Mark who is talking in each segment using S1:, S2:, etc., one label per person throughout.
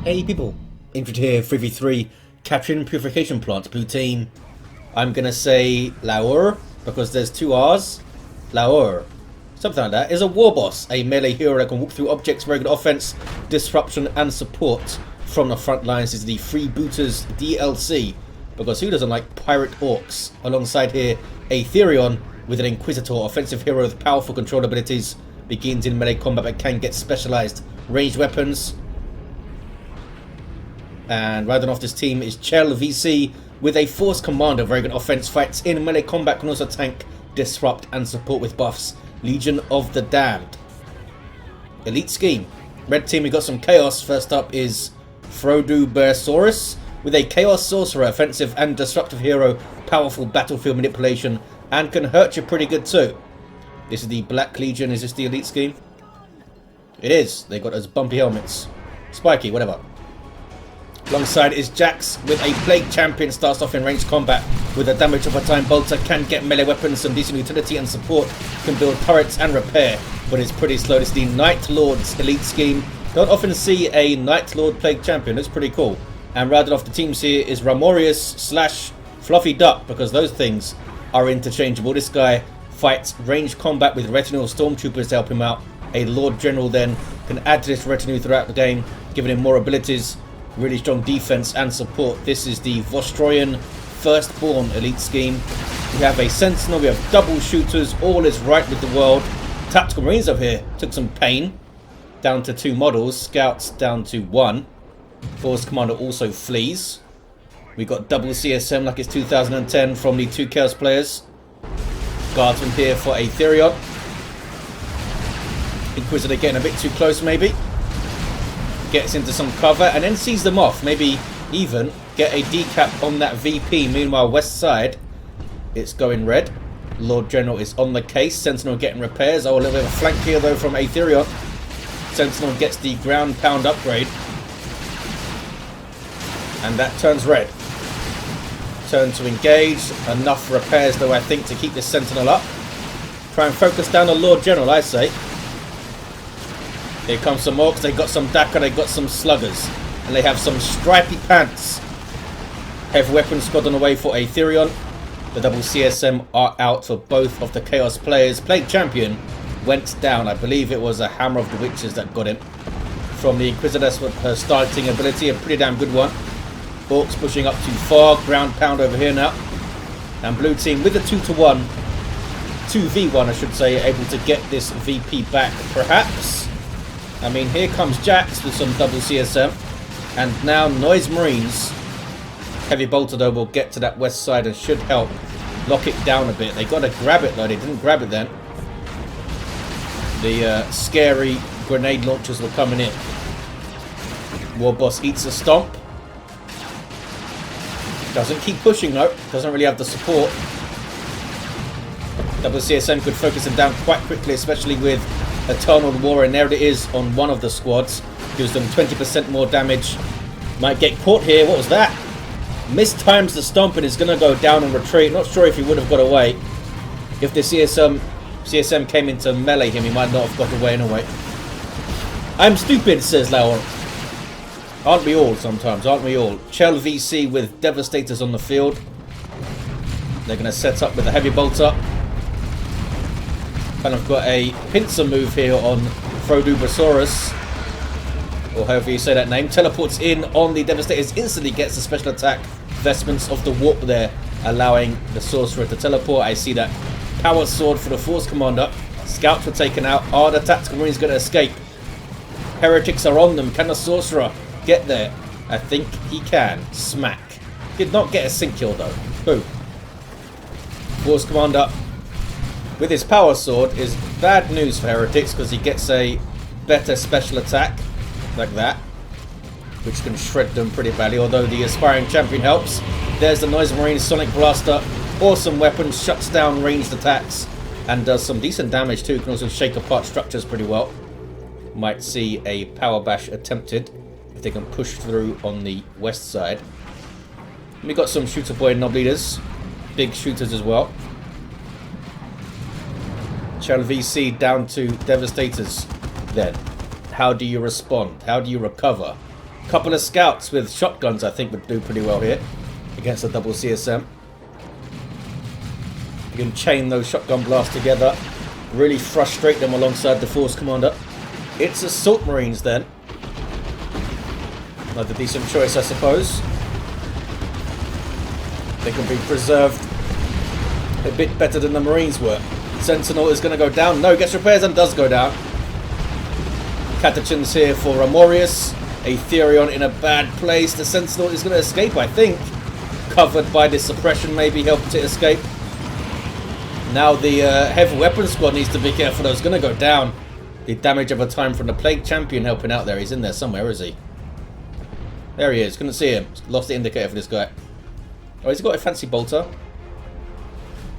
S1: Hey people, Infantry here, 3v3, Khatrin Purification Plant, blue team. I'm gonna say Laurr, because there's two R's. Laurr, something like that, is a Warboss, a melee hero that can walk through objects, very good offense, disruption and support from the front lines. Is the Freebooters DLC, because who doesn't like pirate orcs? Alongside here, Aetherion with an Inquisitor, offensive hero with powerful control abilities, begins in melee combat but can get specialized ranged weapons. And riding off this team is chellvc with a Force Commander, very good offense, fights in melee combat, can also tank, disrupt and support with buffs. Legion of the Damned. Elite scheme. Red team, we got some chaos. First up is Frodoubersaurus with a Chaos Sorcerer, offensive and disruptive hero, powerful battlefield manipulation, and can hurt you pretty good too. This is the Black Legion. Is this the elite scheme? It is. They got those bumpy helmets. Spiky, whatever. Alongside is Jax with a Plague Champion, starts off in ranged combat with a damage of a time bolter, can get melee weapons, some decent utility and support, can build turrets and repair, but it's pretty slow. It's the Night Lord's elite scheme. Don't often see a Night Lord Plague Champion, it's pretty cool. And rounded off the teams here is Ramorius slash Fluffy Duck, because those things are interchangeable. This guy fights ranged combat with retinue of stormtroopers to help him out. A Lord General then can add to this retinue throughout the game, giving him more abilities. Really strong defense and support. This is the Vostroyan Firstborn elite scheme. We have a Sentinel, we have double shooters, all is right with the world. Tactical Marines over here took some pain, down to 2 models, Scouts down to 1. Force Commander also flees. We got double CSM like it's 2010 from the 2 Chaos players. Guardsman here for Aetherion. Inquisitor getting a bit too close maybe. Gets into some cover and then sees them off. Maybe even get a decap on that VP. Meanwhile, west side, it's going red. Lord General is on the case. Sentinel getting repairs. Oh, a little bit of a flank here though from Aetherion. Sentinel gets the ground pound upgrade. And that turns red. Turn to engage. Enough repairs though, I think, to keep this Sentinel up. Try and focus down the Lord General, I say. Here comes some Orks, they got some Daka, they got some Sluggers. And they have some stripy pants. Heavy weapon squad on the way for Aetherion. The double CSM are out for both of the Chaos players. Plague Champion went down. I believe it was a Hammer of the Witches that got him. From the Inquisitor, that's her starting ability, a pretty damn good one. Orks pushing up too far, ground pound over here now. And blue team with a 2-to-1, 2v1 I should say, able to get this VP back perhaps. I mean, here comes Jax with some double CSM. And now Noise Marines. Heavy bolter though will get to that west side and should help lock it down a bit. They got to grab it though. They didn't grab it then. The scary grenade launchers were coming in. Warboss eats a stomp. Doesn't keep pushing though. Doesn't really have the support. Double CSM could focus him down quite quickly, especially with Eternal War, and there it is on one of the squads. Gives them 20% more damage. Might get caught here. What was that? Mistimes the stomp and is going to go down and retreat. Not sure if he would have got away. If the CSM came into melee him, he might not have got away in a way. I'm stupid, says Laurr. Aren't we all sometimes? Aren't we all? chellvc with Devastators on the field. They're going to set up with a heavy bolter. Kind of got a pincer move here on Frodoubersaurus, or however you say that name. Teleports in on the Devastators, instantly gets the special attack vestments of the warp there, allowing the Sorcerer to teleport. I see that power sword for the Force Commander. Scouts were taken out. Are the Tactical Marines going to escape? Heretics are on them. Can the Sorcerer get there? I think he can. Smack. Did not get a sync kill though. Who? Force Commander with his power sword is bad news for Heretics, because he gets a better special attack like that, which can shred them pretty badly, although the Aspiring Champion helps. There's the Noise Marine Sonic Blaster. Awesome weapon, shuts down ranged attacks and does some decent damage too. Can also shake apart structures pretty well. Might see a power bash attempted if they can push through on the west side. We got some Shooter Boy Knob Leaders, big shooters as well. chellvc down to Devastators then. How do you respond? How do you recover? Couple of scouts with shotguns I think would do pretty well here against a double CSM. You can chain those shotgun blasts together, really frustrate them alongside the Force Commander. It's Assault Marines then. Another decent choice, I suppose. They can be preserved a bit better than the Marines were. Sentinel is going to go down. No, gets repairs and does go down. Khatrin's here for Ramorius. Aetherion in a bad place. The Sentinel is going to escape, I think. Covered by this suppression, maybe helped it escape. Now the heavy weapon squad needs to be careful. Though. It's going to go down. The damage over time from the Plague Champion helping out there. He's in there somewhere, is he? There he is. Couldn't see him. Lost the indicator for this guy. Oh, he's got a fancy bolter.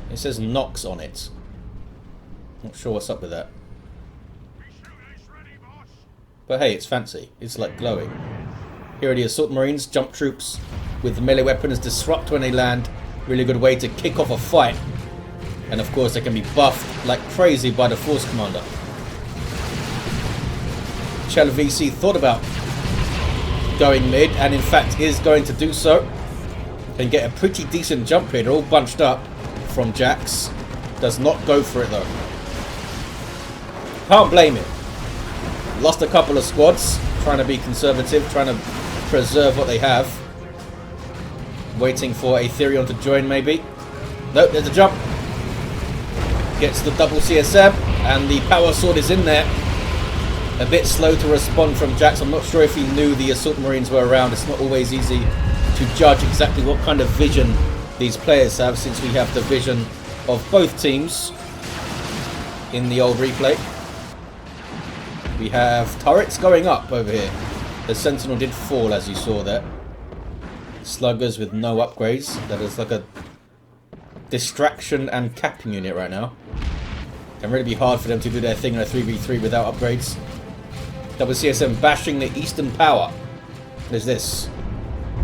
S1: It says Nox on it. Not sure what's up with that. But hey, it's fancy. It's like glowing. Here are the Assault Marines, jump troops with melee weapons, disrupt when they land. Really good way to kick off a fight. And of course they can be buffed like crazy by the Force Commander. chellvc thought about going mid and in fact is going to do so. Can get a pretty decent jump here. They're all bunched up from Jax. Does not go for it though. Can't blame him. Lost a couple of squads. Trying to be conservative. Trying to preserve what they have. Waiting for Aetherion to join maybe. Nope, there's a jump. Gets the double CSM. And the power sword is in there. A bit slow to respond from Jax. I'm not sure if he knew the Assault Marines were around. It's not always easy to judge exactly what kind of vision these players have, since we have the vision of both teams in the old replay. We have turrets going up over here. The Sentinel did fall, as you saw there. Sluggers with no upgrades. That is like a distraction and capping unit right now. Can really be hard for them to do their thing in a 3v3 without upgrades. Double CSM bashing the Eastern Power. What is this?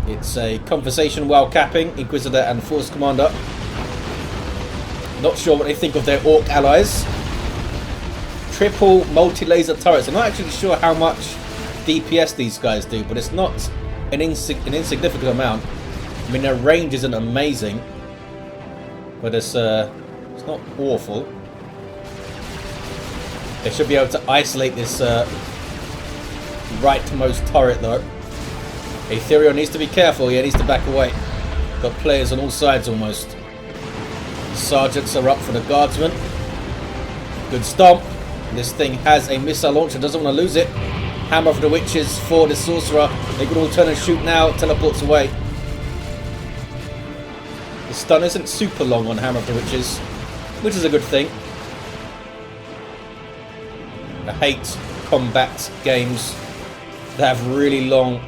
S1: It's a conversation while capping. Inquisitor and Force Commander. Not sure what they think of their Ork allies. Triple multi-laser turrets. I'm not actually sure how much DPS these guys do, but it's not an insignificant amount. I mean, their range isn't amazing, but it's not awful. They should be able to isolate this rightmost turret though. Aetherion needs to be careful. He needs to back away. Got players on all sides almost. Sergeants are up for the guardsmen. Good stomp. This thing has a missile launcher. Doesn't want to lose it. Hammer of the Witches for the Sorcerer. They can all turn and shoot now. Teleports away. The stun isn't super long on Hammer of the Witches, which is a good thing. I hate combat games that have really long,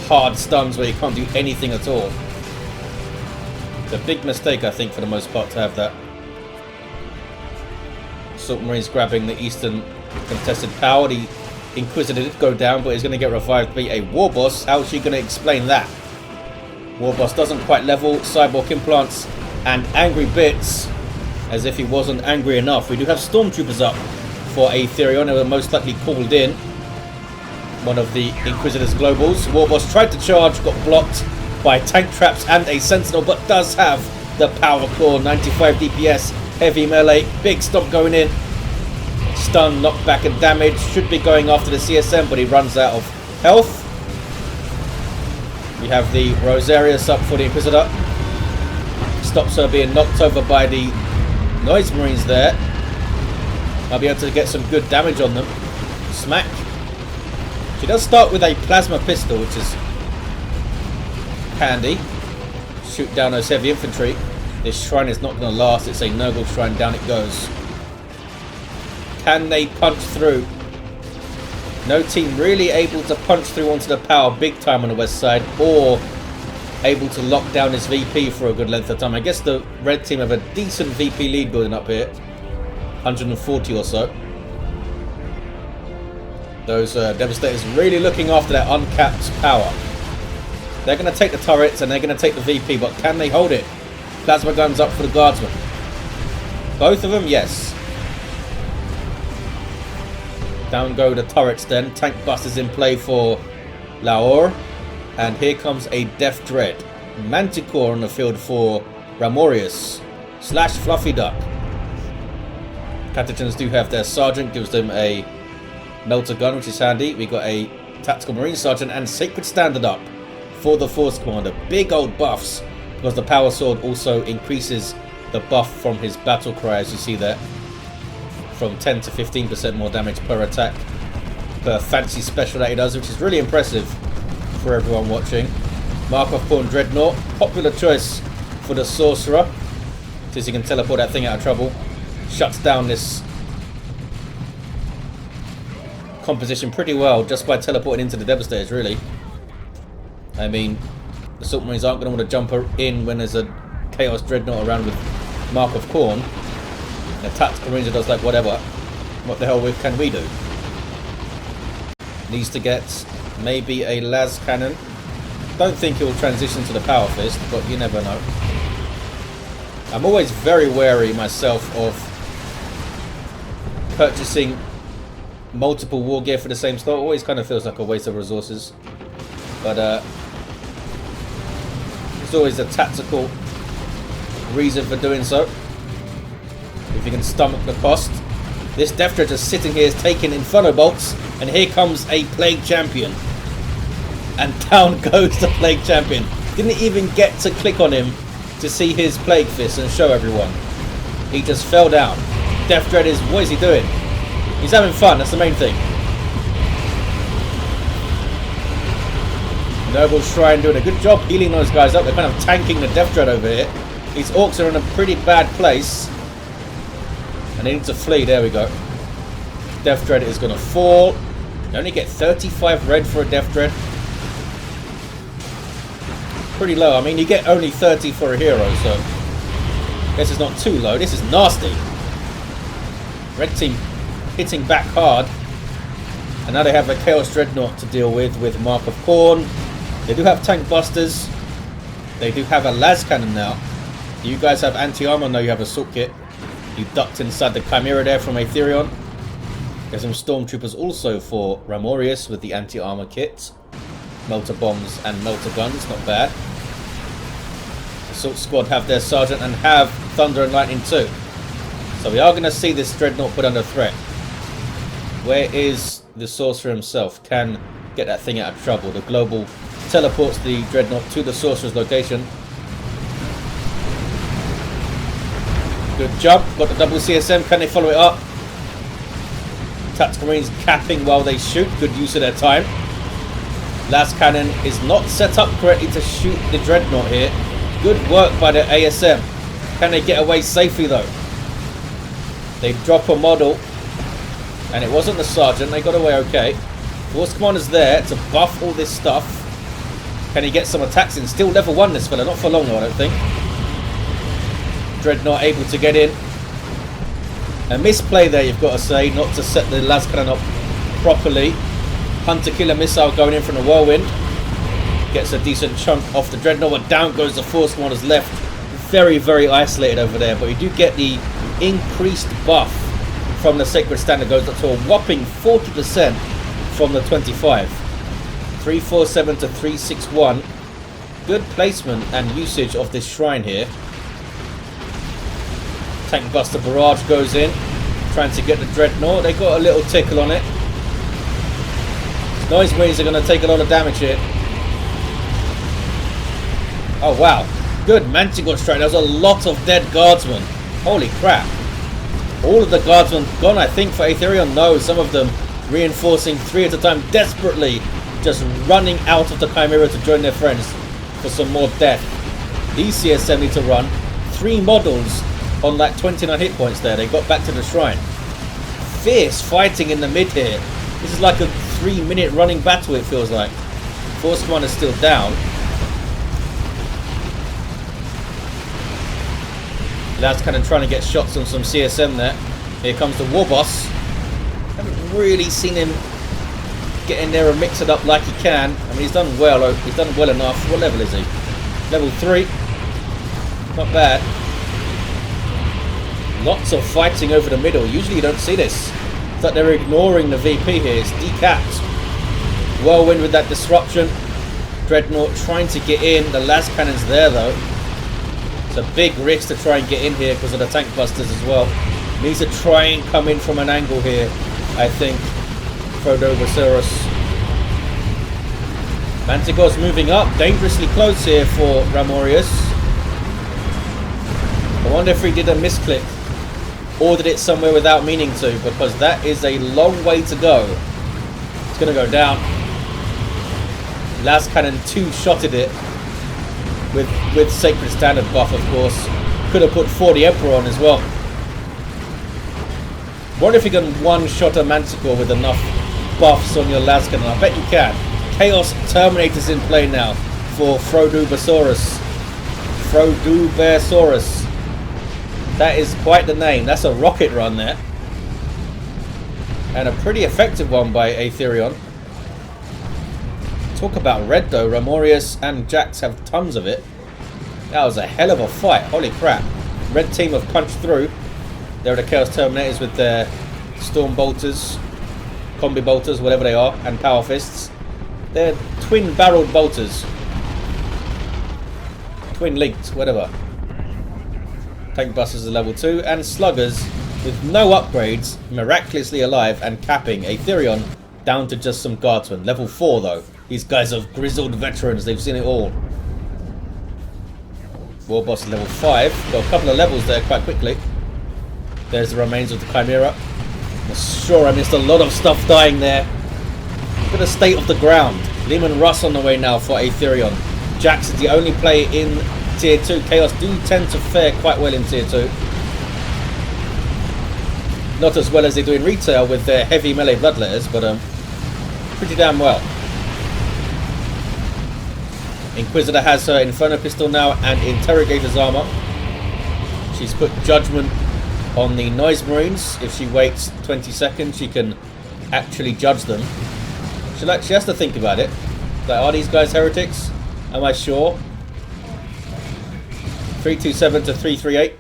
S1: hard stuns where you can't do anything at all. It's a big mistake, I think, for the most part, to have that. Assault Marines grabbing the Eastern contested power. The Inquisitor did go down, but he's going to get revived by a Warboss. How's she going to explain that? Warboss doesn't quite level. Cyborg implants and angry bits, as if he wasn't angry enough. We do have Stormtroopers up for Aetherion. They were most likely called in. One of the Inquisitor's globals. Warboss tried to charge, got blocked by tank traps and a Sentinel, but does have the power claw. 95 DPS, heavy melee, big stomp going in. Stun, knockback and damage. Should be going after the CSM, but he runs out of health. We have the Rosarius up for the Inquisitor. Stops her being knocked over by the Noise Marines there. I'll be able to get some good damage on them. Smack. She does start with a plasma pistol, which is handy. Shoot down those heavy infantry. This shrine is not going to last. It's a Nurgle shrine. Down it goes. Can they punch through? No team really able to punch through onto the power big time on the west side, or able to lock down this VP for a good length of time. I guess the red team have a decent VP lead building up here. 140 or so. Those Devastators really looking after that uncapped power. They're going to take the turrets and they're going to take the VP, but can they hold it? Plasma guns up for the guardsmen. Both of them, yes. Down go the turrets then. Tank busters in play for Laurr. And here comes a Death Dread. Manticore on the field for Ramorius / Fluffy Duck. Khatritans do have their sergeant, gives them a melter gun, which is handy. We got a tactical marine sergeant and sacred standard up for the force commander. Big old buffs, because the power sword also increases the buff from his battle cry, as you see there, from 10 to 15% more damage per attack, per fancy special that he does, which is really impressive for everyone watching. Mark of Pawn Dreadnought, popular choice for the Sorcerer, since he can teleport that thing out of trouble. Shuts down this composition pretty well just by teleporting into the Devastators, really. I mean, the Assault Marines aren't going to want to jump in when there's a Chaos Dreadnought around with Mark of Khorne. The Tactical Marines are just like, whatever. What the hell can we do? Needs to get maybe a las cannon. Don't think it will transition to the Power Fist, but you never know. I'm always very wary myself of purchasing multiple war gear for the same slot. Always kind of feels like a waste of resources, but there's always a tactical reason for doing so if you can stomach the cost. This Death Dread just sitting here is taking Inferno Bolts, and here comes a Plague Champion, and down goes the Plague Champion. Didn't even get to click on him to see his Plague Fist and show everyone. He just fell down. Death Dread is, what is he doing? He's having fun, that's the main thing. Noble Shrine doing a good job healing those guys up. They're kind of tanking the Death Dread over here. These Orks are in a pretty bad place, and they need to flee. There we go. Death Dread is going to fall. You only get 35 red for a Death Dread. Pretty low. I mean, you get only 30 for a hero, so I guess it's not too low. This is nasty. Red team hitting back hard, and now they have a Chaos Dreadnought to deal with Mark of Khorne. They do have tank busters. They do have a las cannon now. Do you guys have anti-armor? No, you have a assault kit. You ducked inside the Chimera there from Aetherion. There's some stormtroopers also for Ramorius with the anti-armor kit. Melter bombs and melter guns, not bad. Assault squad have their sergeant and have thunder and lightning too. So we are going to see this Dreadnought put under threat. Where is the Sorcerer himself? Can get that thing out of trouble. The global teleports the Dreadnought to the Sorcerer's location. Good jump. Got the double CSM. Can they follow it up? Tactical Marines capping while they shoot. Good use of their time. Las Cannon is not set up correctly to shoot the Dreadnought here. Good work by the ASM. Can they get away safely though? They drop a model, and it wasn't the Sergeant. They got away okay. Force Commander's there to buff all this stuff. Can he get some attacks in? Still level 1 this fella. Not for long though, I don't think. Dreadnought able to get in. A misplay there, you've got to say, not to set the las cannon up properly. Hunter Killer Missile going in from the Whirlwind. Gets a decent chunk off the Dreadnought, but down goes the Force Commander's left. Very, very isolated over there, but you do get the increased buff from the Sacred Standard. Goes up to a whopping 40% from the 25. 347 to 361. Good placement and usage of this shrine here. Tank Buster Barrage goes in, trying to get the Dreadnought. They got a little tickle on it. Noise Marines are going to take a lot of damage here. Oh wow, good Manticore strike. There was a lot of dead guardsmen. Holy crap. All of the guardsmen gone, I think, for Aetherion. No, some of them reinforcing 3 at a time, desperately just running out of the Chimera to join their friends for some more death. These CSM need to run. 3 models on like 29 hit points there. They got back to the shrine. Fierce fighting in the mid here. This is like a 3-minute running battle, it feels like. Force Commander is still down. That's kind of trying to get shots on some CSM there. Here comes the Warboss. Haven't really seen him get in there and mix it up like he can. I mean, he's done well. He's done well enough. What level is he? Level 3. Not bad. Lots of fighting over the middle. Usually you don't see this. It's like they're ignoring the VP here. It's decapped. Whirlwind with that disruption. Dreadnought trying to get in. The las cannon's there though. It's a big risk to try and get in here because of the tank busters as well. Needs to try and come in from an angle here, I think. Frodoubersaurus. Manticore's moving up. Dangerously close here for Ramorius. I wonder if he did a misclick. Or did it somewhere without meaning to, because that is a long way to go. It's going to go down. Las Cannon 2-shotted it with Sacred Standard buff, of course. Could have put 40 Emperor on as well. Wonder if you can one-shot a Manticore with enough buffs on your Las Cannon. I bet you can. Chaos Terminator's in play now for Frodoubersaurus. Frodoubersaurus. That is quite the name. That's a rocket run there. And a pretty effective one by Aetherion. Talk about red though. Ramorius and Jax have tons of it. That was a hell of a fight. Holy crap. Red team have punched through. There are the Chaos Terminators with their Storm Bolters, Combi Bolters, whatever they are, and Power Fists. They're twin-barreled bolters. Twin-linked, whatever. Tank Busters are level 2, and Sluggers, with no upgrades, miraculously alive and capping Aetherion down to just some Guardsmen. Level 4 though. These guys are grizzled veterans, they've seen it all. Warboss is level 5. Got a couple of levels there quite quickly. There's the remains of the Chimera. I'm sure I missed a lot of stuff dying there. Look at the state of the ground. Leman Russ on the way now for Aetherion. Jax is the only player in Tier 2. Chaos do tend to fare quite well in Tier 2. Not as well as they do in retail with their heavy melee bloodletters, but pretty damn well. Inquisitor has her Inferno Pistol now and Interrogator's armor. She's put Judgment on the Noise Marines. If she waits 20 seconds, she can actually judge them. She has to think about it. Like, are these guys heretics? Am I sure? 327 to 338.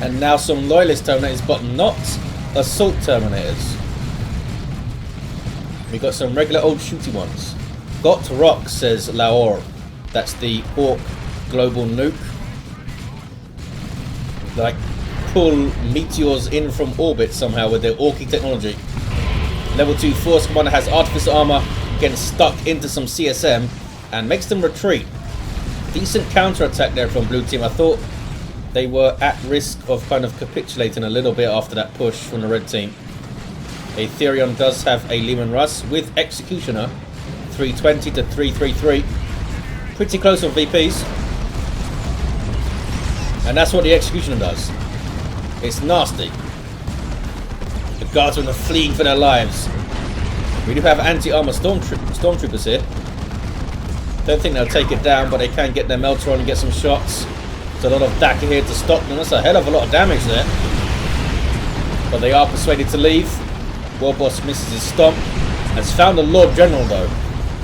S1: And now some Loyalist Terminators, but not Assault Terminators. We got some regular old shooty ones. Got Rock, says Laurr. That's the Ork global nuke. Like, pull meteors in from orbit somehow with their Orky technology. Level 2 Force Commander has Artificer armor, getting stuck into some CSM, and makes them retreat. Decent counter-attack there from blue team. I thought they were at risk of kind of capitulating a little bit after that push from the red team. Aetherion does have a Leman Russ with Executioner. 320 to 333. Pretty close on VPs. And that's what the Executioner does. It's nasty. The Guardsmen are fleeing for their lives. We do have anti-armor stormtroopers here. Don't think they'll take it down, but they can get their melter on and get some shots. There's a lot of Daka here to stop them. That's a hell of a lot of damage there. But they are persuaded to leave. Warboss misses his stomp. Has found the Lord General though.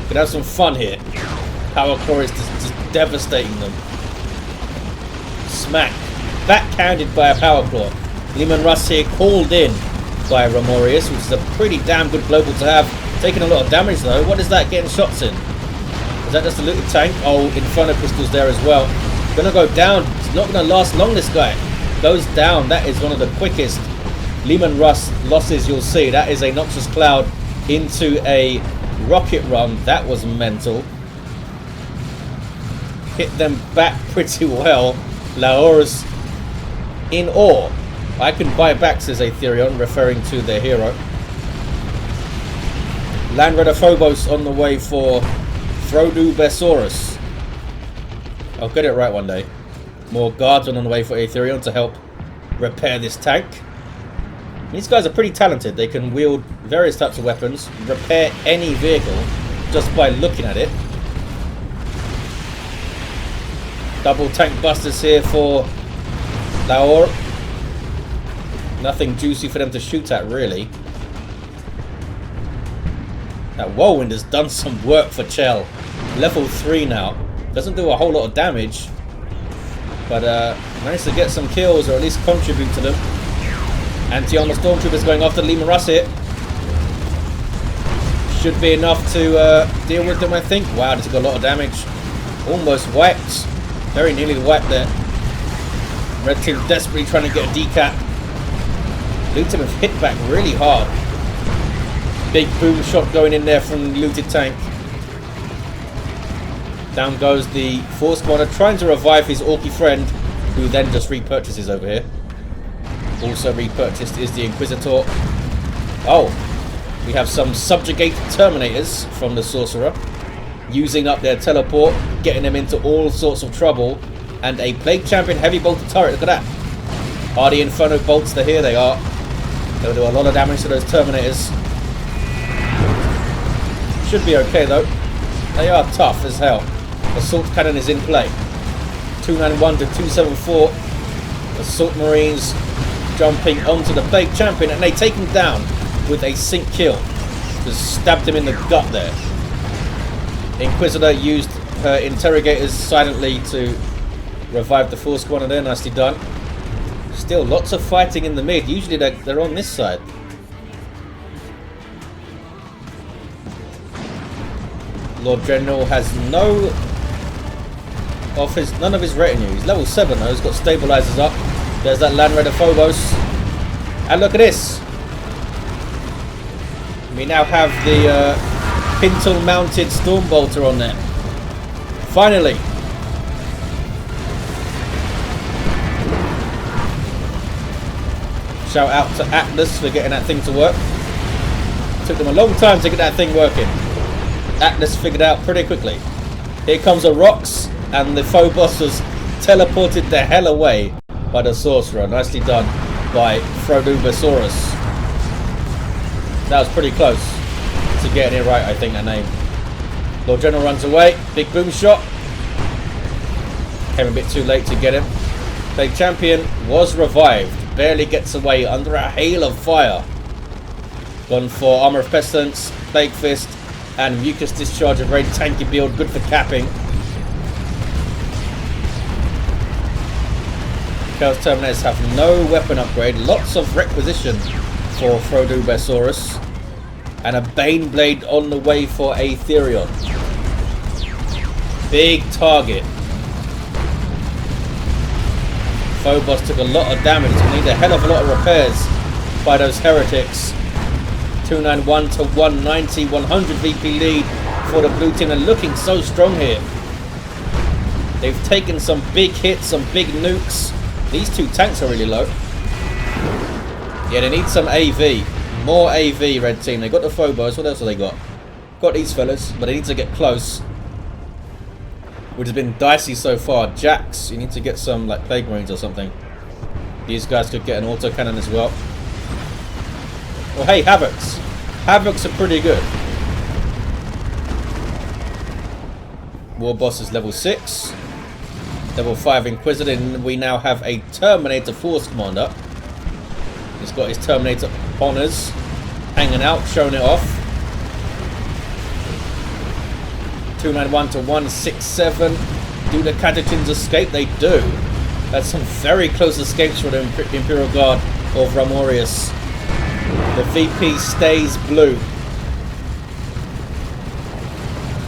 S1: Can have some fun here. Power Claw is just devastating them. Smack. Backhanded by a Power Claw. Leman Russ here called in by Ramorius, which is a pretty damn good global to have. Taking a lot of damage though. What is that getting shots in? Is that just a little tank? Oh, Inferno Pistol's there as well. Gonna go down. It's not gonna last long, this guy. Goes down. That is one of the quickest Leman Russ losses you'll see. That is a Noxious Cloud into a rocket run. That was mental. Hit them back pretty well. Laurr's in awe. I can buy back, says Aetherion, referring to their hero. Land Raider Phobos on the way for Frodoubersaurus. I'll get it right one day. More Guardsmen on the way for Aetherion to help repair this tank. These guys are pretty talented. They can wield various types of weapons, repair any vehicle just by looking at it. Double tank busters here for Laurr. Nothing juicy for them to shoot at, really. That Whirlwind has done some work for Chell. Level 3 now. Doesn't do a whole lot of damage, but managed to get some kills, or at least contribute to them. Anti-armor stormtroopers going after Leman Russ here. Should be enough to deal with them, I think. Wow, they took a lot of damage. Almost wiped. Very nearly wiped there. Red team desperately trying to get a decap. Blue team have hit back really hard. Big boom shot going in there from the looted tank. Down goes the Force Commander trying to revive his Orky friend, who then just repurchases over here. Also repurchased is the Inquisitor. Oh, we have some subjugate Terminators from the Sorcerer, using up their teleport, getting them into all sorts of trouble, and a Plague Champion heavy bolted turret. Look at that. Hardy Inferno bolts, here they are. They'll do a lot of damage to those Terminators. Should be okay though. They are tough as hell. Assault Cannon is in play. 291 to 274. Assault Marines jumping onto the Plague Champion, and they take him down with a sync kill. Just stabbed him in the gut there. Inquisitor used her interrogators silently to revive the Force Commander there. Nicely done. Still lots of fighting in the mid. Usually they're on this side. Lord General has none of his retinue. He's level 7 though. He's got stabilizers up. There's that Land Raider Phobos. And look at this. We now have the pintle mounted Stormbolter on there. Finally. Shout out to Atlas for getting that thing to work. Took them a long time to get that thing working. Atlas figured out pretty quickly. Here comes a Rocks, and the Phobos was teleported the hell away by the Sorcerer. Nicely done by Frodoubersaurus. That was pretty close to getting it right, I think, that name. Lord General runs away. Big boom shot. Came a bit too late to get him. Plague Champion was revived. Barely gets away under a hail of fire. Gone for Armor of Pestilence, Plague Fist, and Mucus Discharge. A very tanky build, good for capping. Chaos Terminators have no weapon upgrade. Lots of requisition for Frodoubersaurus. And a Bane Blade on the way for Aetherion. Big target. Phobos took a lot of damage. It's going to need a hell of a lot of repairs by those heretics. 291 to 190. 100 VP lead for the blue team. They're looking so strong here. They've taken some big hits, some big nukes. These two tanks are really low. Yeah, they need some AV. More AV, red team. They got the Phobos. What else have they got? Got these fellas, but they need to get close. Which has been dicey so far. Jax, you need to get some like Plague Marines or something. These guys could get an autocannon as well. Well, hey, Havocs. Havocs are pretty good. Warboss is level 6. Level 5 Inquisitor, and we now have a Terminator Force Commander. He's got his Terminator honors hanging out, showing it off. 291 to 167. Do the Khatrin escape? They do. That's some very close escapes for the Imperial Guard of Ramorius. The VP stays blue.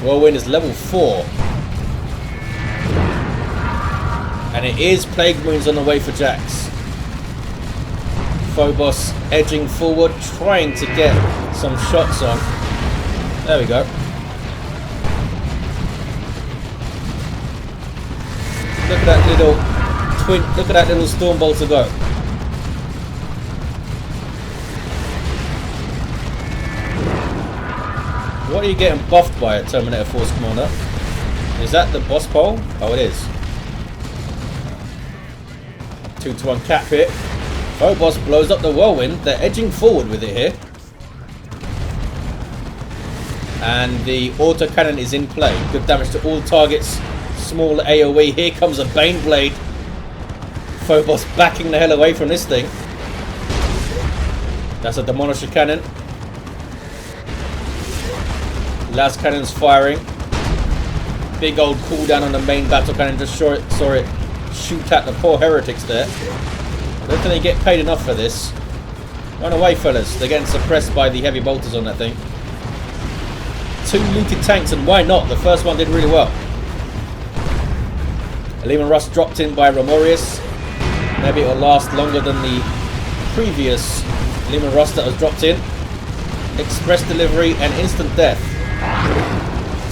S1: Whirlwind is level 4. And it is Plague Marines on the way for Jax. Phobos edging forward, trying to get some shots on. There we go. Look at that little twin. Look at that little Stormbolter go. What are you getting buffed by at Terminator Force Commander? Is that the boss pole? Oh, it is. 2-to-1 cap hit. Warboss blows up the Whirlwind. They're edging forward with it here. And the autocannon is in play. Good damage to all targets. Small AoE. Here comes a Bane Blade. Phobos backing the hell away from this thing. That's a Demolisher Cannon. Last cannon's firing. Big old cooldown on the main battle cannon. Just saw it shoot at the poor heretics there. I don't think they get paid enough for this. Run away, fellas. They're getting suppressed by the heavy bolters on that thing. 2 looted tanks, and why not? The first one did really well. A Lehman Russ dropped in by Ramorius. Maybe it'll last longer than the previous Lehman Russ that was dropped in. Express delivery and instant death.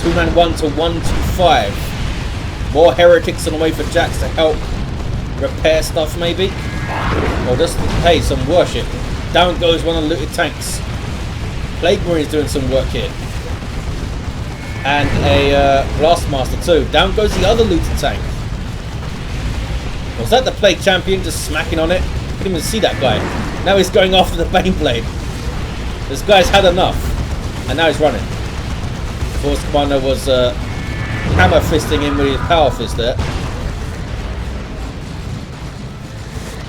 S1: 2-man 1 to 1-5. More heretics on the way for Jax to help repair stuff, maybe, or just hey, some worship. Down goes one of the looted tanks. Plague Marine is doing some work here, and a Blastmaster too. Down goes the other looted tank. Was that the Plague Champion just smacking on it? Couldn't even see that guy. Now he's going after the Baneblade. This guy's had enough, and now he's running. Force Commander was hammer fisting him with his power fist there.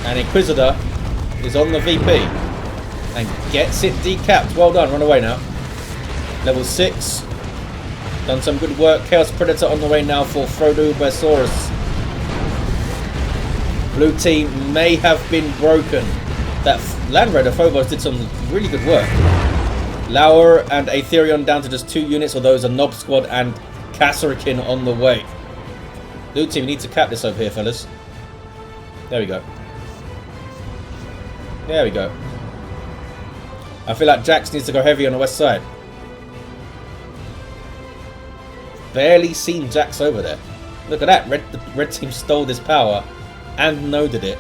S1: And Inquisitor is on the VP and gets it decapped. Well done, run away now. Level 6. Done some good work. Chaos Predator on the way now for Frodoubersaurus. Blue team may have been broken. That Land Raider Phobos did some really good work. Laurr and Aetherion down to just 2 units, although there's a Nob Squad and Khatrin on the way. Blue team, we need to cap this over here, fellas. There we go. There we go. I feel like Jax needs to go heavy on the west side. Barely seen Jax over there. Look at that. The red team stole this power and noded it.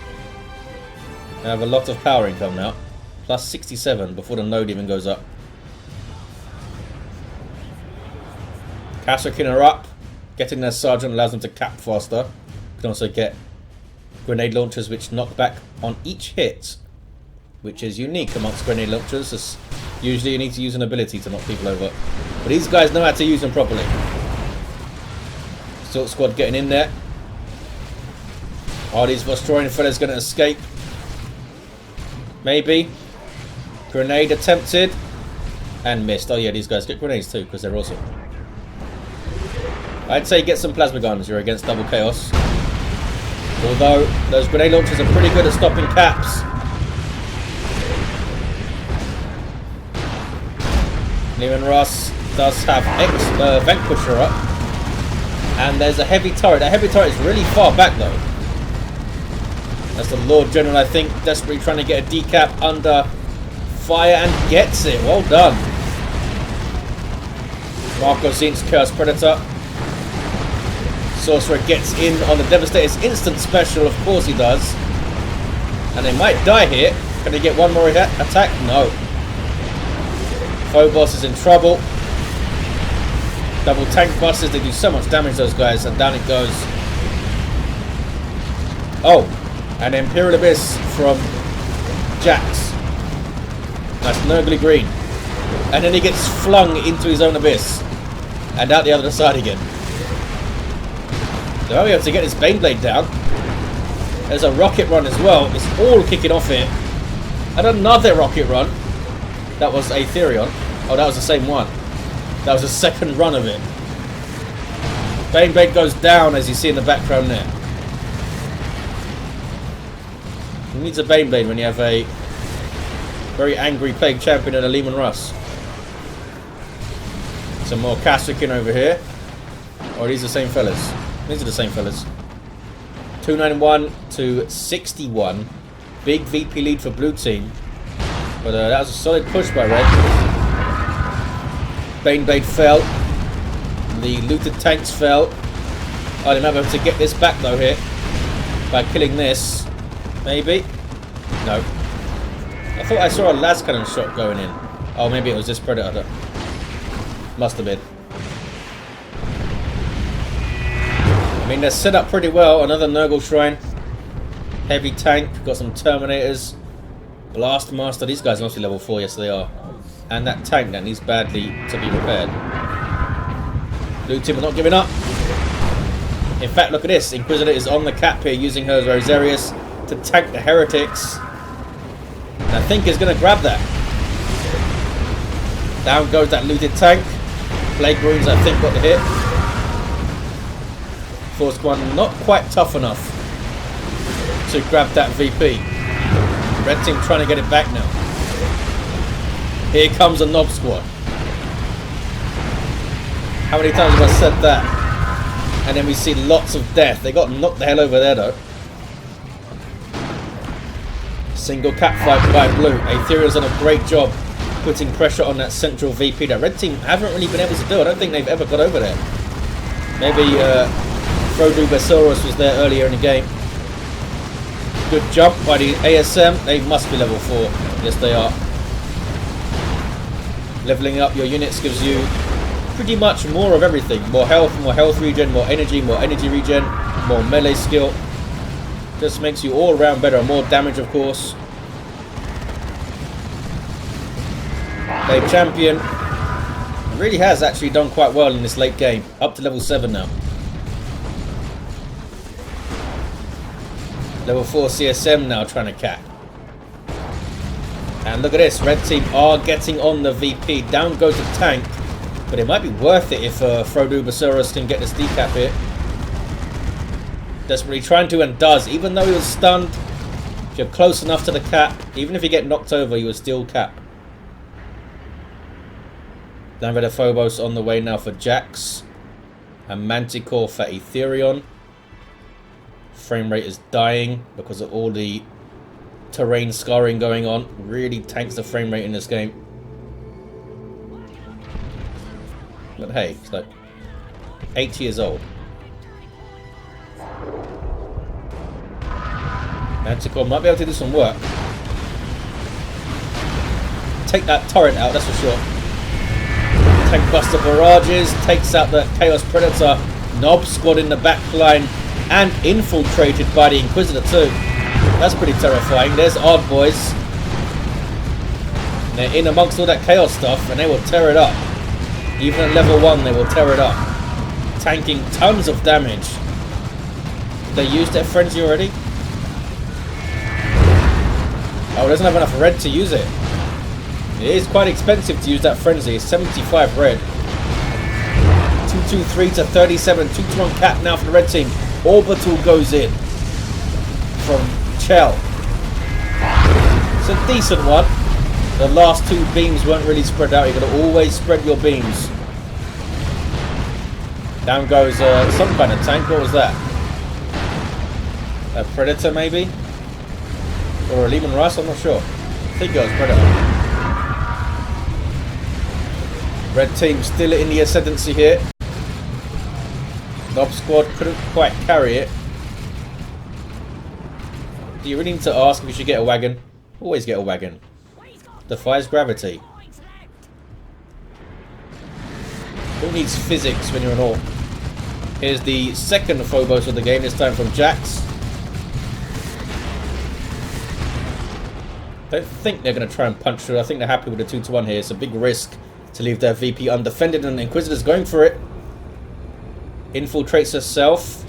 S1: I have a lot of power income now. Plus 67 before the node even goes up. Khatrin are up. Getting their sergeant allows them to cap faster. You can also get grenade launchers which knock back on each hit, which is unique amongst grenade launchers. As usually you need to use an ability to knock people over. But these guys know how to use them properly. Assault squad getting in there. Are these Vostroyan fellas going to escape? Maybe. Grenade attempted. And missed. Oh yeah, these guys get grenades too, because they're awesome. I'd say get some plasma guns. You're against double chaos. Although those grenade launchers are pretty good at stopping caps. Lehman Russ does have Vanquisher up. And there's a heavy turret. That heavy turret is really far back though. That's the Lord General, I think, desperately trying to get a decap under fire and gets it. Well done. Marco Zin's Chaos Predator. Sorcerer gets in on the Devastator's instant special. Of course he does. And they might die here. Can they get one more attack? No. Warboss is in trouble. Double tank busters. They do so much damage, those guys. And down it goes. Oh. An Imperial Abyss from Jax. That's Nurgly Green. And then he gets flung into his own abyss. And out the other side again. So we have to get this Baneblade down. There's a rocket run as well. It's all kicking off here. And another rocket run. That was Aetherion. Oh, that was the same one. That was the second run of it. Baneblade goes down, as you see in the background there. Who needs a Baneblade when you have a very angry Plague Champion and a Lehman Russ? Some more Khatrin over here. Or are these the same fellas? These are the same fellas. 291 to 61. Big VP lead for blue team. But that was a solid push by red. Baneblade fell. The looted tanks fell. Oh, they might be able to get this back though here. By killing this. Maybe? No. I thought I saw a las cannon shot going in. Oh, maybe it was this Predator. Must have been. I mean, they're set up pretty well. Another Nurgle Shrine. Heavy tank. Got some Terminators. Blast Master. These guys are mostly level 4. Yes, they are. And that tank that needs badly to be repaired. Blue team are not giving up. In fact, look at this. Inquisitor is on the cap here using her Rosarius to tank the heretics. And I think he's going to grab that. Down goes that looted tank. Plague Runes, I think, got the hit. Force one not quite tough enough to grab that VP. Red team trying to get it back now. Here comes a Nob Squad. How many times have I said that? And then we see lots of death. They got knocked the hell over there though. Single cap fight by blue. Aetherion's done a great job putting pressure on that central VP. That red team haven't really been able to do. I don't think they've ever got over there. Maybe Frodoubersaurus was there earlier in the game. Good jump by the ASM. They must be level 4. Yes, they are. Leveling up your units gives you pretty much more of everything. More health regen, more energy regen, more melee skill. Just makes you all around better. More damage, of course. The champion really has actually done quite well in this late game. Up to level 7 now. Level 4 CSM now trying to cap. And look at this. Red team are getting on the VP. Down goes the tank. But it might be worth it if Frodoubersaurus can get this decap here. Desperately trying to and does. Even though he was stunned, if you're close enough to the cap, even if you get knocked over, you will still cap. Downrider Phobos on the way now for Jax. And Manticore for Aetherion. Frame rate is dying because of all the terrain scarring going on. Really tanks the frame rate in this game. But hey, it's like 8 years old. Manticore might be able to do some work. Take that turret out, that's for sure. Tank Buster barrages, takes out the Chaos Predator. Knob squad in the back line and infiltrated by the Inquisitor too. That's pretty terrifying. There's Odd Boys. They're in amongst all that Chaos stuff and they will tear it up. Even at level 1 they will tear it up. Tanking tons of damage. They used their frenzy already? Oh, it doesn't have enough red to use it. It is quite expensive to use that frenzy. It's 75 red. 223 to 37. 2-to-1 cap now for the red team. Orbital goes in from Chell. It's a decent one. The last 2 beams weren't really spread out. You've got to always spread your beams. Down goes some kind of tank. What was that? A Predator maybe? Or a Lehman Russ? I'm not sure. I think it was Predator. Red team still in the ascendancy here. Knob squad couldn't quite carry it. Do you really need to ask if you should get a wagon? Always get a wagon. Defies gravity. Who needs physics when you're an Ork? Here's the second Phobos of the game, this time from Jax. Don't think they're going to try and punch through. I think they're happy with the 2-to-1 here. It's a big risk to leave their VP undefended, and the Inquisitor's going for it. Infiltrates herself.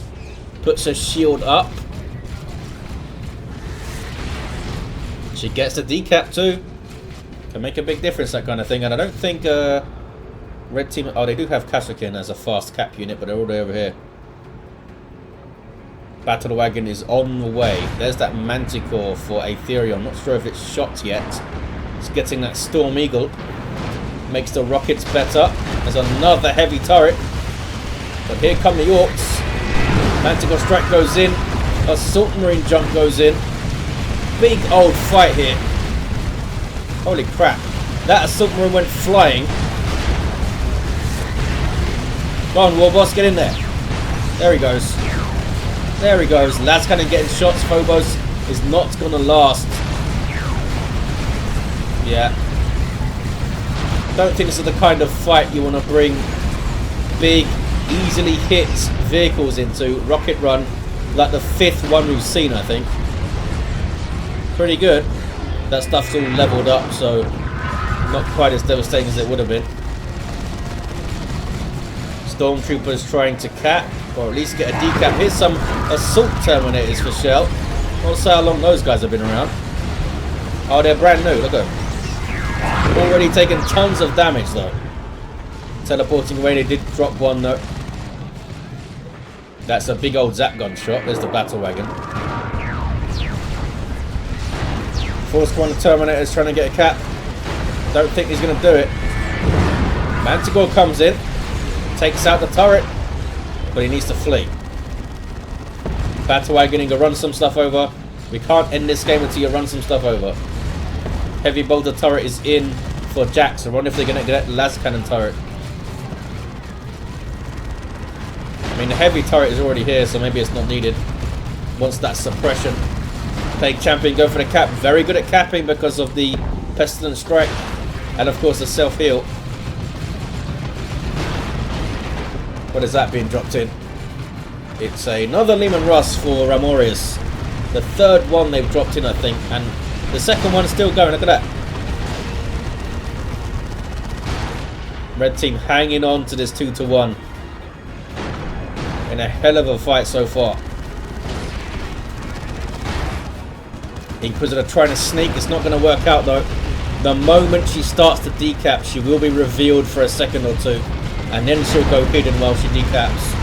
S1: Puts her shield up. She gets the decap too. Can make a big difference, that kind of thing. And I don't think red team... Oh, they do have Khatrin as a fast cap unit, but they're all the way over here. Battle wagon is on the way. There's that Manticore for Aetherion. Not sure if it's shot yet. It's getting that Storm Eagle. Makes the rockets better. There's another heavy turret. But here come the Orks. Manticore strike goes in. Assault Marine jump goes in. Big old fight here. Holy crap. That Assault Marine went flying. Come on, Warboss, get in there. There he goes. There he goes. Lad's kind of getting shots. Phobos is not going to last. Yeah. Don't think this is the kind of fight you want to bring big, easily hit vehicles into. Rocket run, like the 5th one we've seen, I think. Pretty good. That stuff's all leveled up, so not quite as devastating as it would have been. Stormtroopers trying to cap, or at least get a decap. Here's some assault terminators for Shell. Not sure how long those guys have been around. Oh, they're brand new. Look at them. Already taken tons of damage though. Teleporting away, they did drop one though. That's a big old zap gun shot. There's the battle wagon. Force one of Terminators trying to get a cap. Don't think he's going to do it. Manticore comes in. Takes out the turret, but he needs to flee. Battle Wagon to run some stuff over. We can't end this game until you run some stuff over. Heavy bolter turret is in for Jax. I wonder if they're going to get that las cannon turret. I mean, the heavy turret is already here, so maybe it's not needed. Wants that suppression. Plague Champion go for the cap. Very good at capping because of the Pestilent Strike. And of course the self-heal. What is that being dropped in? It's another Lehman Russ for Ramorius. The third one they've dropped in, I think. And the second one's still going. Look at that. Red team hanging on to this 2-1. In a hell of a fight so far. Inquisitor trying to sneak. It's not going to work out though. The moment she starts to decap, she will be revealed for a second or two. And then she'll go hidden while she decaps.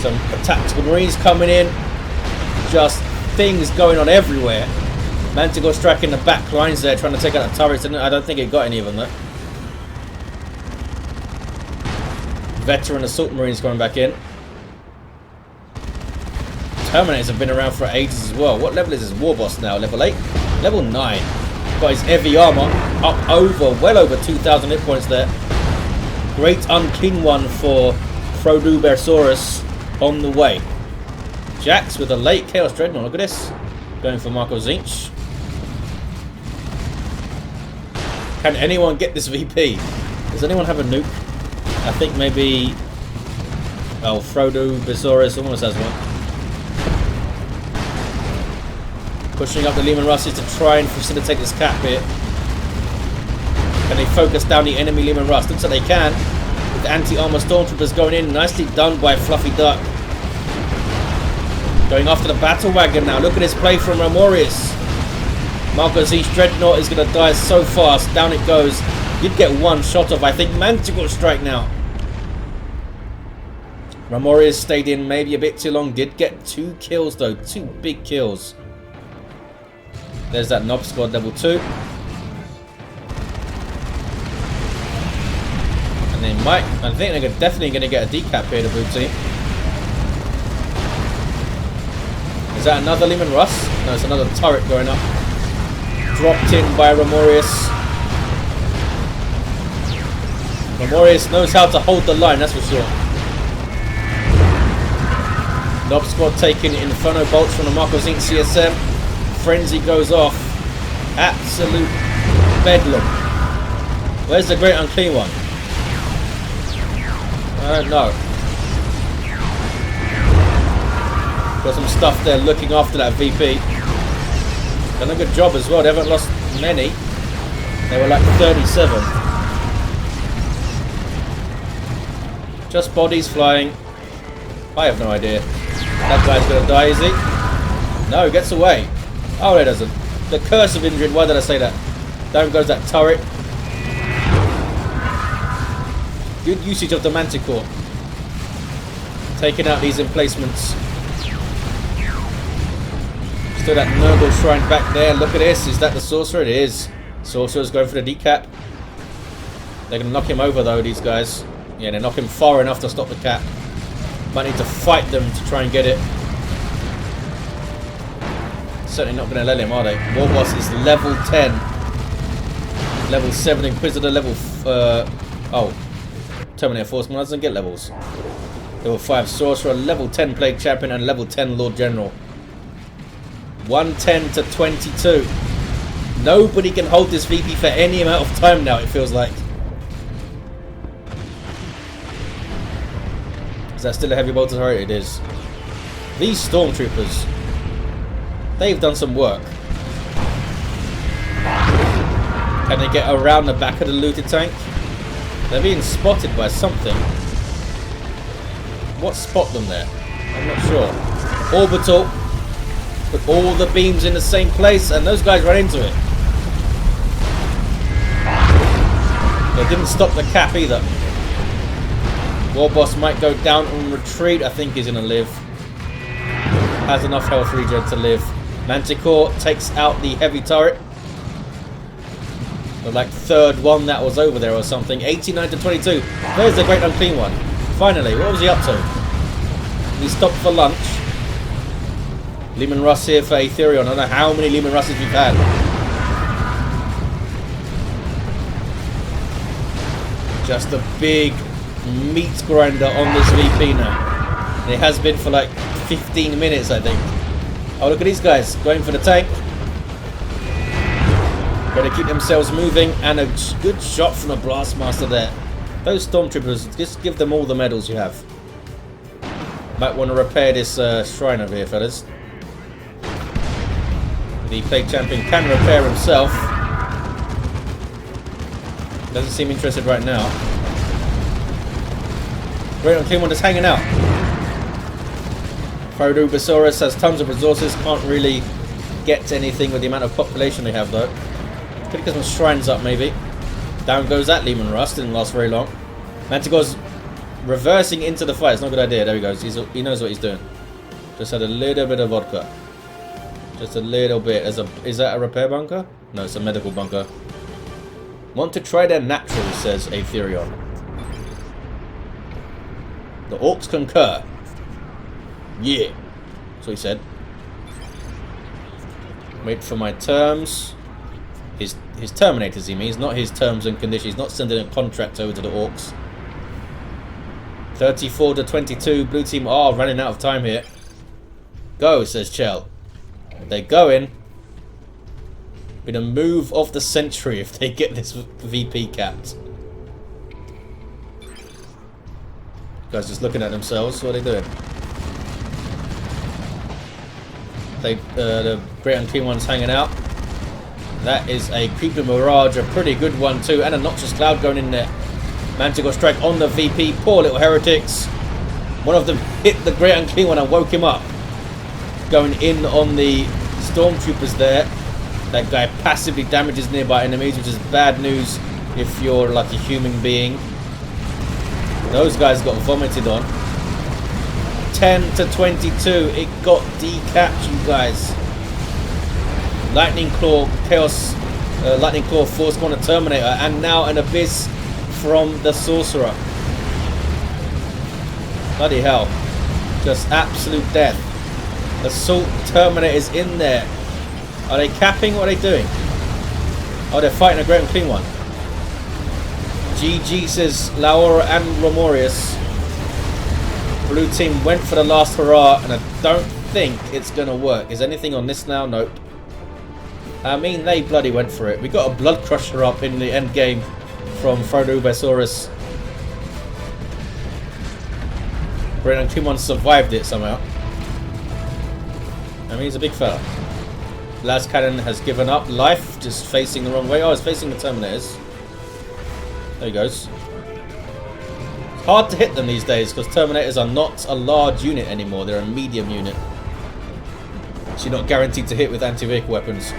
S1: Some tactical marines coming in. Just things going on everywhere. Manticore striking the back lines there, trying to take out the turrets. And I don't think it got any of them though. Veteran assault marines coming back in. Terminators have been around for ages as well. What level is this Warboss now? Level 8? Level 9. Got his heavy armor up over, well over 2,000 hit points there. Great unclean one for Frodoubersaurus on the way. Jax with a late Chaos Dreadnought. Look at this. Going for Marco Zinch. Can anyone get this VP? Does anyone have a nuke? I think maybe... Oh, Frodoubersaurus almost has one. Pushing up the Lehman Russes to try and facilitate this cap here. Can they focus down the enemy Lehman Russ? Looks like they can. With the anti-armor stormtroopers going in. Nicely done by Fluffy Duck. Going after the battle wagon now. Look at this play from Ramorius. Marco's East Dreadnought is going to die so fast. Down it goes. Did get one shot off. I think Manticore strike now. Ramorius stayed in maybe a bit too long. Did get 2 kills though. 2 big kills. There's that Knob Squad level 2. And they might, I think they're definitely going to get a decap here, the blue team. Is that another Lehman Russ? No, it's another turret going up. Dropped in by Ramorius. Ramorius knows how to hold the line, that's for sure. Knob Squad taking Inferno Bolts from the Marco Zinc CSM. Frenzy goes off. Absolute bedlam. Where's the great unclean one? I don't know. Got some stuff there looking after that VP. Done a good job as well. They haven't lost many. They were like 37. Just bodies flying. I have no idea. That guy's gonna die, is he? No, he gets away. Oh, it doesn't. The curse of Indrid. Why did I say that? Down goes that turret. Good usage of the Manticore. Taking out these emplacements. Still that Nurgle Shrine back there. Look at this. Is that the Sorcerer? It is. Sorcerer's going for the decap. They're going to knock him over though, these guys. Yeah, they knock him far enough to stop the cap. Might need to fight them to try and get it. Certainly not going to let him, are they? Warboss is level 10. Level 7 Inquisitor, level... oh. Terminator Force Commander doesn't get levels. Level 5 Sorcerer, level 10 Plague Champion, and level 10 Lord General. 110 to 22. Nobody can hold this VP for any amount of time now, it feels like. Is that still a heavy bolter turret? It is. These stormtroopers, they've done some work. Can they get around the back of the looted tank? They're being spotted by something. What spot them there? I'm not sure. Orbital. Put all the beams in the same place and those guys run into it. They didn't stop the cap either. Warboss might go down and retreat. I think he's going to live. Has enough health regen to live. Manticore takes out the heavy turret. The like third one that was over there or something. 89 to 22. There's the Great Unclean One. Finally, what was he up to? He stopped for lunch. Leman Russ here for Aetherion. I don't know how many Leman Russes we've had. Just a big meat grinder on this VP now. And it has been for like 15 minutes, I think. Oh, look at these guys going for the tank. Better keep themselves moving, and a good shot from the Blastmaster there. Those Stormtroopers, just give them all the medals you have. Might want to repair this shrine over here, fellas. The Plague Champion can repair himself. Doesn't seem interested right now. Great Unclean One is hanging out. Frodoubersaurus has tons of resources, can't really get anything with the amount of population they have though. Could get some shrines up maybe. Down goes that Leman Russ, didn't last very long. Manticore's reversing into the fight, it's not a good idea. There he goes, he knows what he's doing. Just had a little bit of vodka. Just a little bit. Is that a repair bunker? No, it's a medical bunker. Want to try their natural, says Aetherion. The Orks concur. Yeah. That's what he said. Wait for my terms. His terminators, he means, not his terms and conditions. He's not sending a contract over to the Orks. 34 to 22. Blue team are running out of time here. Go, says Chell. They're going. Be the move of the century if they get this VP capped. Guys just looking at themselves. What are they doing? The Great Unclean One's hanging out. That is a Creeper Mirage, a pretty good one too, and a Noxious Cloud going in there. Manticore strike on the VP, poor little heretics. One of them hit the Great Unclean One and woke him up. Going in on the Stormtroopers there. That guy passively damages nearby enemies, which is bad news if you're like a human being. Those guys got vomited on. 10 to 22, it got decapped, you guys. Lightning Claw, Chaos, Lightning Claw, Force Corner Terminator, and now an Abyss from the Sorcerer. Bloody hell. Just absolute death. Assault Terminator is in there. Are they capping? What are they doing? Oh, they're fighting a Great Unclean One. GG, says Laurr and Ramorius. Blue team went for the last hurrah, and I don't think it's going to work. Is anything on this now? Nope. I mean, they bloody went for it. We got a Blood Crusher up in the end game from Frodoubersaurus. Great Unclean One survived it somehow. I mean, he's a big fella. Last cannon has given up life, just facing the wrong way. Oh, it's facing the Terminators. There he goes. It's hard to hit them these days because Terminators are not a large unit anymore. They're a medium unit. So you're not guaranteed to hit with anti-vehicle weapons.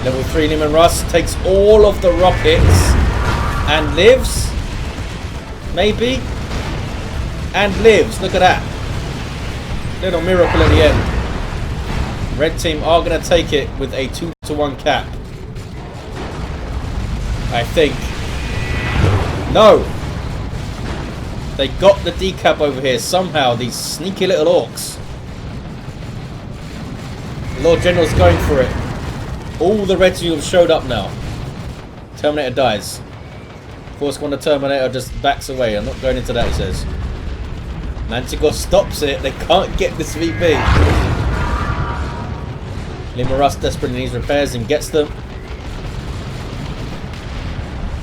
S1: Level 3 Leman Russ takes all of the rockets and lives. Maybe. And lives. Look at that. Little miracle at the end. Red team are going to take it with a 2-to-1 cap. I think. No. They got the decap over here somehow. These sneaky little orcs. Lord General's going for it. All the red team have showed up now. Terminator dies. Force Corner Terminator just backs away. I'm not going into that, he says. Manticore stops it. They can't get this VP. Leman Russ desperately needs repairs and gets them.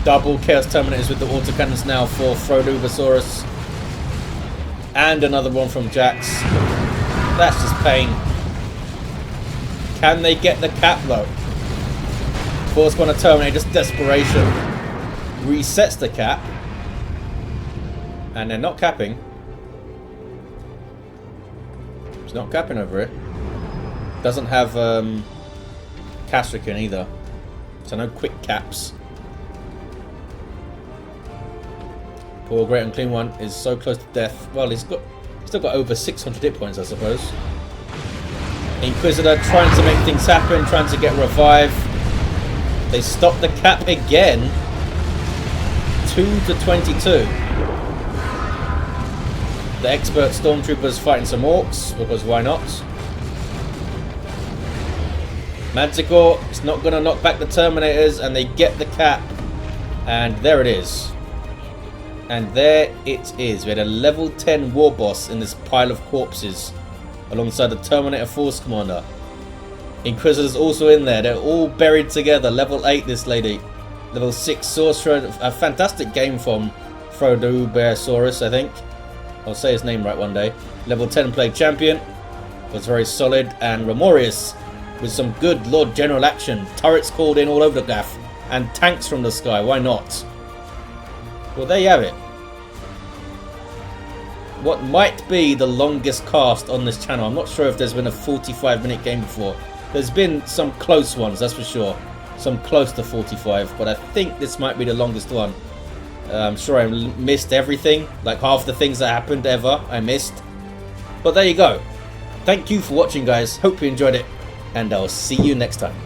S1: Double Chaos Terminators with the autocannons now for Frodoubersaurus. And another one from Jax. That's just pain. Can they get the cap though? Force Corner Terminator, just desperation. Resets the cap. And they're not capping. It's not capping over it. Doesn't have Khatrin either. So no quick caps. Poor Great Unclean One is so close to death. Well, he's still got over 600 hit points, I suppose. Inquisitor trying to make things happen, trying to get revive. They stop the cap again. 2 to 22. The expert stormtroopers fighting some orcs, because why not? Manticore is not going to knock back the Terminators, and they get the cap. And there it is. And there it is. We had a level 10 Warboss in this pile of corpses, alongside the Terminator Force Commander. Inquisitor's also in there. They're all buried together. Level 8 this lady. Level 6 Sorcerer. A fantastic game from Frodoubersaurus, I think. I'll say his name right one day. Level 10 play champion. Was very solid. And Ramorius with some good Lord General action. Turrets called in all over the gaff. And tanks from the sky. Why not? Well, there you have it. What might be the longest cast on this channel. I'm not sure if there's been a 45-minute game before. There's been some close ones, that's for sure. Some close to 45, but I think this might be the longest one. I'm sure I missed everything. Like half the things that happened ever, I missed. But there you go. Thank you for watching, guys. Hope you enjoyed it. And I'll see you next time.